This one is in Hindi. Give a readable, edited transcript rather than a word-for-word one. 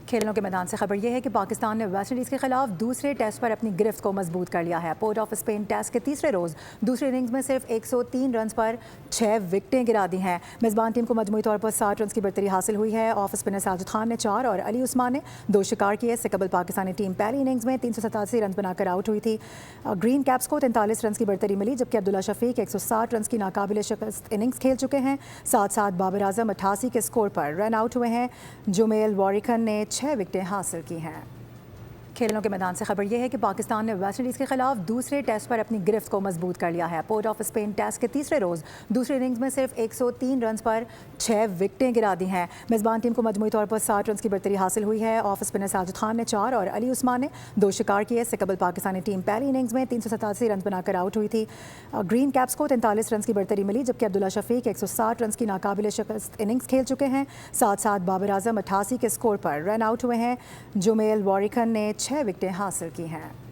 खेलों के मैदान से खबर यह है कि पाकिस्तान ने वेस्टइंडीज़ के खिलाफ दूसरे टेस्ट पर अपनी गिरफ्त को मजबूत कर लिया है। पोर्ट ऑफ स्पेन टेस्ट के तीसरे रोज़ दूसरी इनिंग्स में सिर्फ 103 रन पर 6 विकेटें गिरा दी हैं। मेज़बान टीम को मजमूई तौर पर 60 रन की बढ़तरी हासिल हुई है। ऑफ स्पिनर साजिद खान ने 4 और अली उस्मान ने 2 शिकार किए। इससे कबल पाकिस्तानी टीम पहली इनिंग्स में 387 रन बनाकर आउट हुई थी। ग्रीन कैप्स को 43 रन की बढ़तरी मिली, जबकि अब्दुल्ला शफीक 160 रन की नाकाबिले शिकस्त इनिंग्स खेल चुके हैं। साथ साथ बाबर आजम 88 के स्कोर पर रन आउट हुए हैं। जुमेल वॉरिकन ने 6 विकेटें हासिल की हैं। खेलों के मैदान से खबर यह है कि पाकिस्तान ने वेस्टइंडीज़ के खिलाफ दूसरे टेस्ट पर अपनी गिरफ्त को मजबूत कर लिया है। पोर्ट ऑफ स्पेन टेस्ट के तीसरे रोज़ दूसरी इनिंग्स में सिर्फ 103 रन पर 6 विकेटें गिरा दी हैं। मेज़बान टीम को मजमूई तौर पर 60 रन की बढ़तरी हासिल हुई है। ऑफ स्पिनर साजिद खान ने 4 और अली उस्मान ने 2 शिकार किए। इससे कबल पाकिस्तानी टीम पहली इनिंग्स में 387 रन बनाकर आउट हुई थी। ग्रीन कैप्स को 43 रन की बढ़तरी मिली, जबकि अब्दुल्ला शफीक 160 रन की नाकाबिले शिकस्त इनिंग्स खेल चुके हैं। साथ साथ बाबर आजम 88 के स्कोर पर रन आउट हुए हैं। जुमेल वॉरिकन ने 6 विकेटें हासिल की हैं।